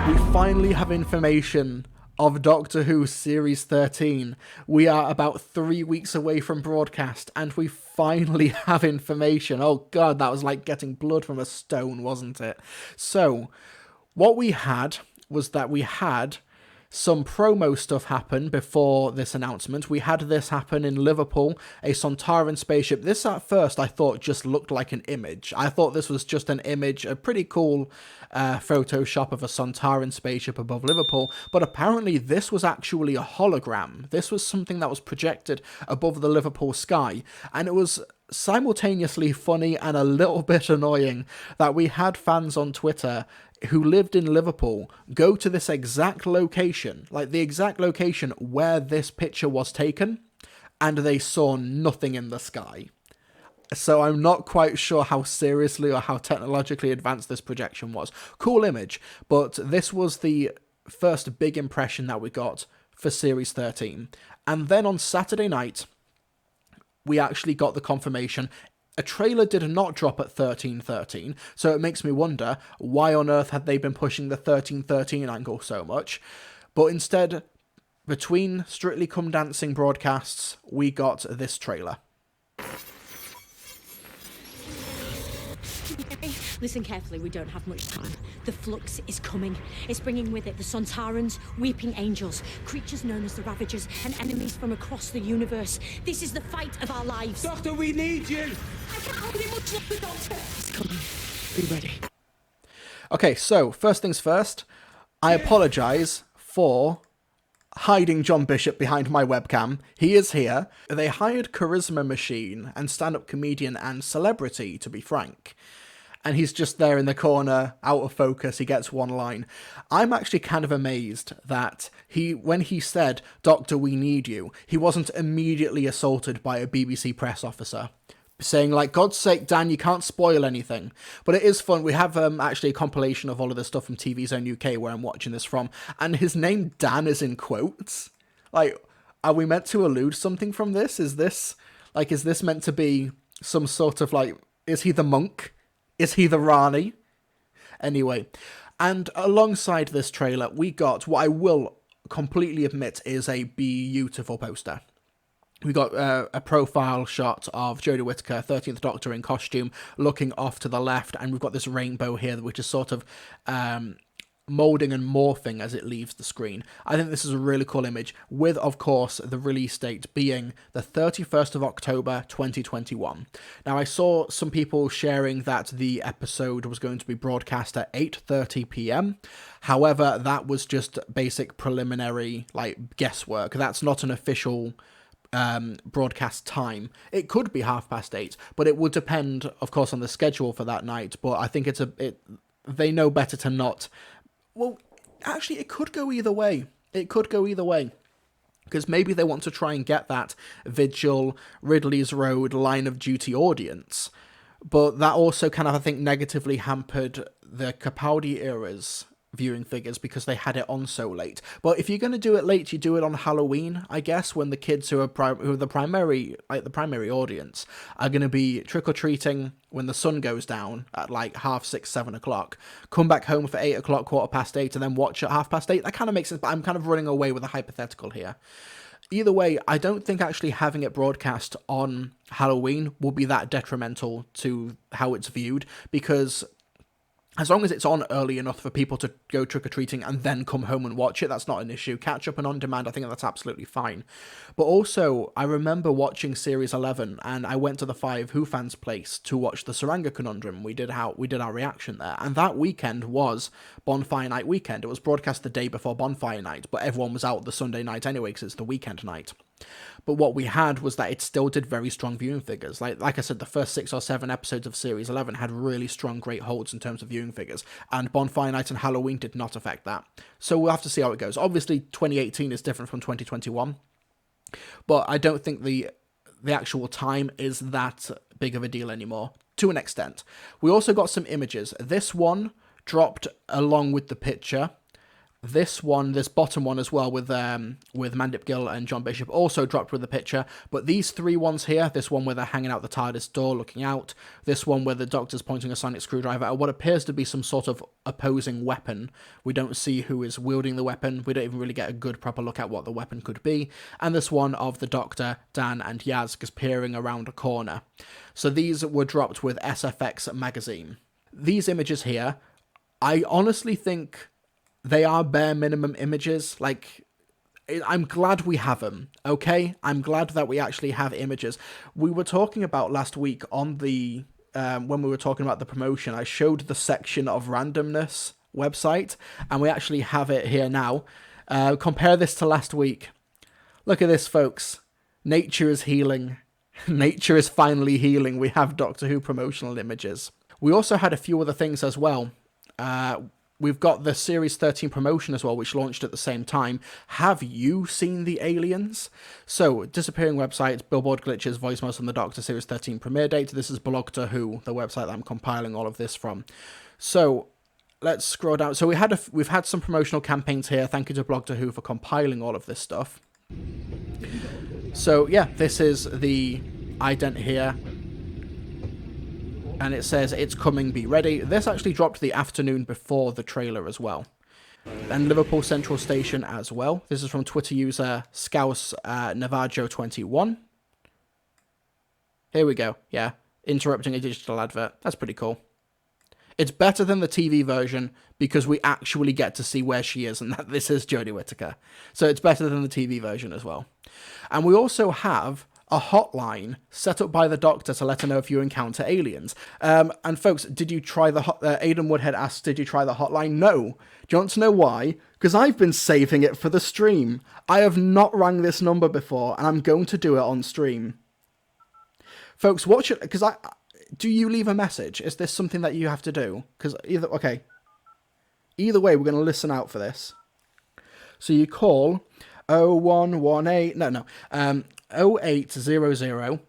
We finally have information of Doctor Who Series 13. We are about 3 weeks away from broadcast, and we finally have information. Oh god, that was like getting blood from a stone, wasn't it? So, what we had was that we had some promo stuff happen before this announcement. We had this happen in Liverpool, a Sontaran spaceship. This at first I thought just looked like an image. I thought this was just an image, a pretty cool Photoshop of a Sontaran spaceship above Liverpool, but apparently this was actually a hologram. This was something that was projected above the Liverpool sky, and it was simultaneously funny and a little bit annoying that we had fans on Twitter who lived in Liverpool go to this exact location, like the exact location where this picture was taken, and they saw nothing in the sky. So I'm not quite sure how seriously or how technologically advanced this projection was. Cool image, but this was the first big impression that we got for Series 13. And then on Saturday night, we actually got the confirmation. A trailer did not drop at 13:13, so it makes me wonder why on earth had they been pushing the 13:13 angle so much. But instead, between Strictly Come Dancing broadcasts, we got this trailer. Listen carefully, we don't have much time. The flux is coming. It's bringing with it the Sontarans, weeping angels, creatures known as the Ravagers, and enemies from across the universe. This is the fight of our lives. Doctor, we need you! I can't hold it much longer, Doctor. It's coming. Be ready. Okay, so, first things first, I apologise for hiding John Bishop behind my webcam. He is here. They hired Charisma Machine and stand-up comedian and celebrity, to be frank. And he's just there in the corner, out of focus, he gets one line. I'm actually kind of amazed that when he said, "Doctor, we need you," he wasn't immediately assaulted by a BBC press officer, saying, like, "God's sake, Dan, you can't spoil anything." But it is fun. We have actually a compilation of all of this stuff from TV Zone UK, where I'm watching this from, and his name, Dan, is in quotes. Like, are we meant to allude something from this? Is this meant to be some sort of, like, is he the monk? Is he the Rani? Anyway, and alongside this trailer, we got what I will completely admit is a beautiful poster. We got a profile shot of Jodie Whittaker, 13th Doctor in costume, looking off to the left, and we've got this rainbow here, which is sort of moulding and morphing as it leaves the screen. I think this is a really cool image, with, of course, the release date being the 31st of October, 2021. Now, I saw some people sharing that the episode was going to be broadcast at 8:30 p.m. However, that was just basic preliminary, like, guesswork. That's not an official broadcast time. It could be 8:30, but it would depend, of course, on the schedule for that night. But I think they know better to not. Well, actually, it could go either way. It could go either way. Because maybe they want to try and get that Vigil, Ridley's Road, Line of Duty audience. But that also kind of, I think, negatively hampered the Capaldi era's viewing figures because they had it on so late. But if you're going to do it late, you do it on Halloween, I guess, when the kids who are the primary audience are going to be trick-or-treating when the sun goes down at like 6:30, 7 o'clock, come back home for 8 o'clock, 8:15, and then watch at 8:30. That kind of makes sense, but I'm kind of running away with a hypothetical here. Either way, I don't think actually having it broadcast on Halloween will be that detrimental to how it's viewed, because as long as it's on early enough for people to go trick-or-treating and then come home and watch it, that's not an issue. Catch up and on-demand, I think that's absolutely fine. But also, I remember watching Series 11, and I went to the 5 Who Fans place to watch the Saranga Conundrum. We did our reaction there, and that weekend was Bonfire Night weekend. It was broadcast the day before Bonfire Night, but everyone was out the Sunday night anyway, because it's the weekend night. But what we had was that it still did very strong viewing figures. Like I said, the first 6 or 7 episodes of Series 11 had really strong, great holds in terms of viewing figures, and Bonfire Night and Halloween did not affect that. So we'll have to see how it goes. Obviously, 2018 is different from 2021, but I don't think the actual time is that big of a deal anymore, to an extent. We also got some images. This one dropped along with the picture. This one, this bottom one as well, with Mandip Gill and John Bishop, also dropped with the picture. But these three ones here, this one where they're hanging out the TARDIS door looking out, this one where the Doctor's pointing a sonic screwdriver at what appears to be some sort of opposing weapon. We don't see who is wielding the weapon. We don't even really get a good proper look at what the weapon could be. And this one of the Doctor, Dan, and Yaz peering around a corner. So these were dropped with SFX magazine. These images here, I honestly think they are bare minimum images. Like, I'm glad we have them, okay? I'm glad that we actually have images. We were talking about last week on the, when we were talking about the promotion, I showed the section of randomness website, and we actually have it here now. Compare this to last week. Look at this, folks. Nature is healing. Nature is finally healing. We have Doctor Who promotional images. We also had a few other things as well. We've got the Series 13 promotion as well, which launched at the same time. Have you seen the aliens? So, disappearing websites, billboard glitches, voicemails from the Doctor Series 13 premiere date. This is Blogter Who, the website that I'm compiling all of this from. So, let's scroll down. So, we've had some promotional campaigns here. Thank you to Blogter Who for compiling all of this stuff. So, yeah, this is the ident here. And it says, it's coming, be ready. This actually dropped the afternoon before the trailer as well. And Liverpool Central Station as well. This is from Twitter user Scouse Navajo21. Here we go. Yeah, interrupting a digital advert. That's pretty cool. It's better than the TV version because we actually get to see where she is, and that this is Jodie Whittaker. So it's better than the TV version as well. And we also have a hotline set up by the Doctor to let her know if you encounter aliens. And folks, did you try the Aidan Woodhead asks, did you try the hotline? No. Do you want to know why? Because I've been saving it for the stream. I have not rang this number before, and I'm going to do it on stream. Folks, watch it, because do you leave a message? Is this something that you have to do? Because either way, we're going to listen out for this. So you call 0118, 0800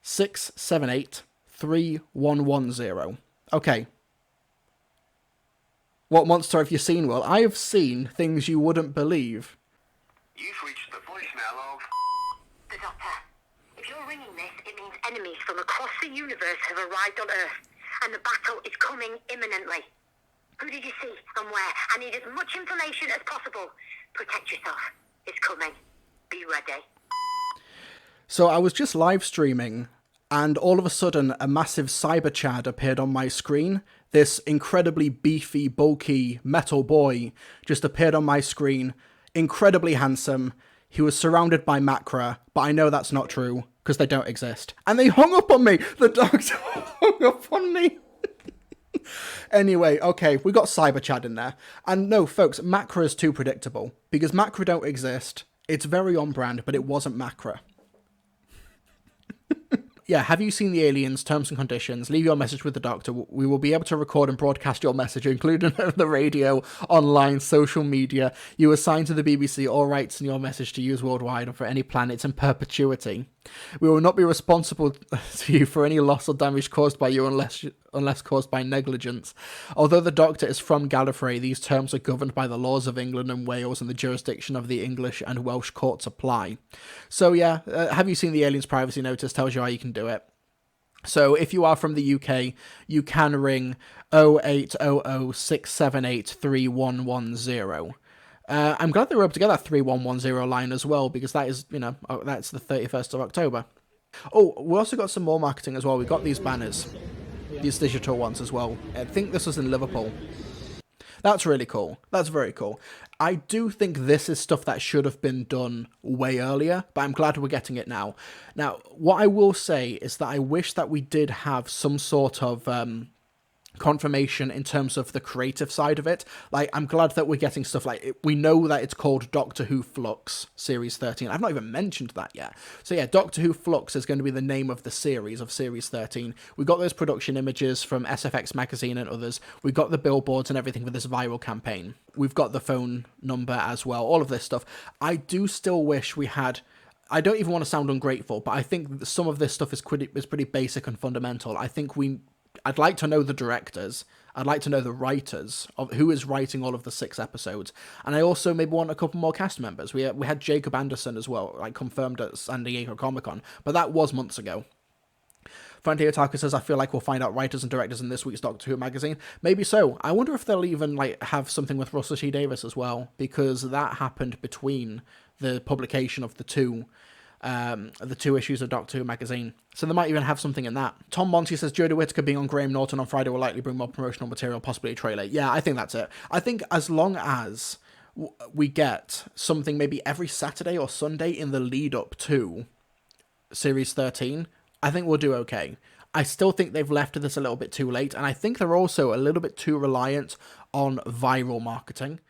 678 3110. Okay. What monster have you seen, Will? I have seen things you wouldn't believe. You've reached the voicemail of The Doctor. If you're ringing this, it means enemies from across the universe have arrived on Earth, and the battle is coming imminently. Who did you see and where? I need as much information as possible. Protect yourself. It's coming. Be ready. So I was just live streaming, and all of a sudden a massive cyber Chad appeared on my screen. This incredibly beefy, bulky metal boy just appeared on my screen, incredibly handsome. He was surrounded by Macra, but I know that's not true, because they don't exist. And they hung up on me! The Doctor hung up on me! Anyway, okay, we got cyber Chad in there. And no, folks, Macra is too predictable, because Macra don't exist. It's very on brand, but it wasn't Macra. Yeah, have you seen the aliens? Terms and conditions. Leave your message with the Doctor. We will be able to record and broadcast your message, including the radio, online, social media. You assign to the BBC all rights in your message to use worldwide or for any planets in perpetuity. We will not be responsible to you for any loss or damage caused by you unless caused by negligence. Although the Doctor is from Gallifrey, these terms are governed by the laws of England and Wales, and the jurisdiction of the English and Welsh courts apply. So yeah, have you seen the aliens privacy notice? Tells you how you can do it. So if you are from the UK, you can ring 0800 678 3110. I'm glad they were able to get that 3110 line as well, because that is, that's the 31st of October. Oh, we also got some more marketing as well. We got these banners, these digital ones as well. I think this was in Liverpool. That's really cool. That's very cool. I do think this is stuff that should have been done way earlier, but I'm glad we're getting it now. Now, what I will say is that I wish that we did have some sort of confirmation in terms of the creative side of it. Like, I'm glad that we're getting stuff like, we know that it's called Doctor Who Flux Series 13. I've not even mentioned that yet. So yeah, Doctor Who Flux is going to be the name of the series of Series 13. We got those production images from SFX magazine and others. We got the billboards and everything for this viral campaign. We've got the phone number as well, all of this stuff. I do still wish we had, I don't even want to sound ungrateful, but I think some of this stuff is pretty basic and fundamental. I think we I'd like to know the directors. I'd like to know the writers of who is writing all of the 6 episodes, and I also maybe want a couple more cast members. We had Jacob Anderson as well, like confirmed at San Diego Comic-Con, but that was months ago. Frontier Otaku says, I feel like we'll find out writers and directors in this week's Doctor Who magazine. Maybe so. I wonder if they'll even like have something with Russell T Davies as well, because that happened between the publication of the two issues of Doctor Who magazine. So they might even have something in that. Tom Monty says, Jodie Whittaker being on Graham Norton on Friday will likely bring more promotional material, possibly a trailer. Yeah, I think that's it. I think as long as we get something maybe every Saturday or Sunday in the lead up to Series 13, I think we'll do okay. I still think they've left this a little bit too late, and I think they're also a little bit too reliant on viral marketing.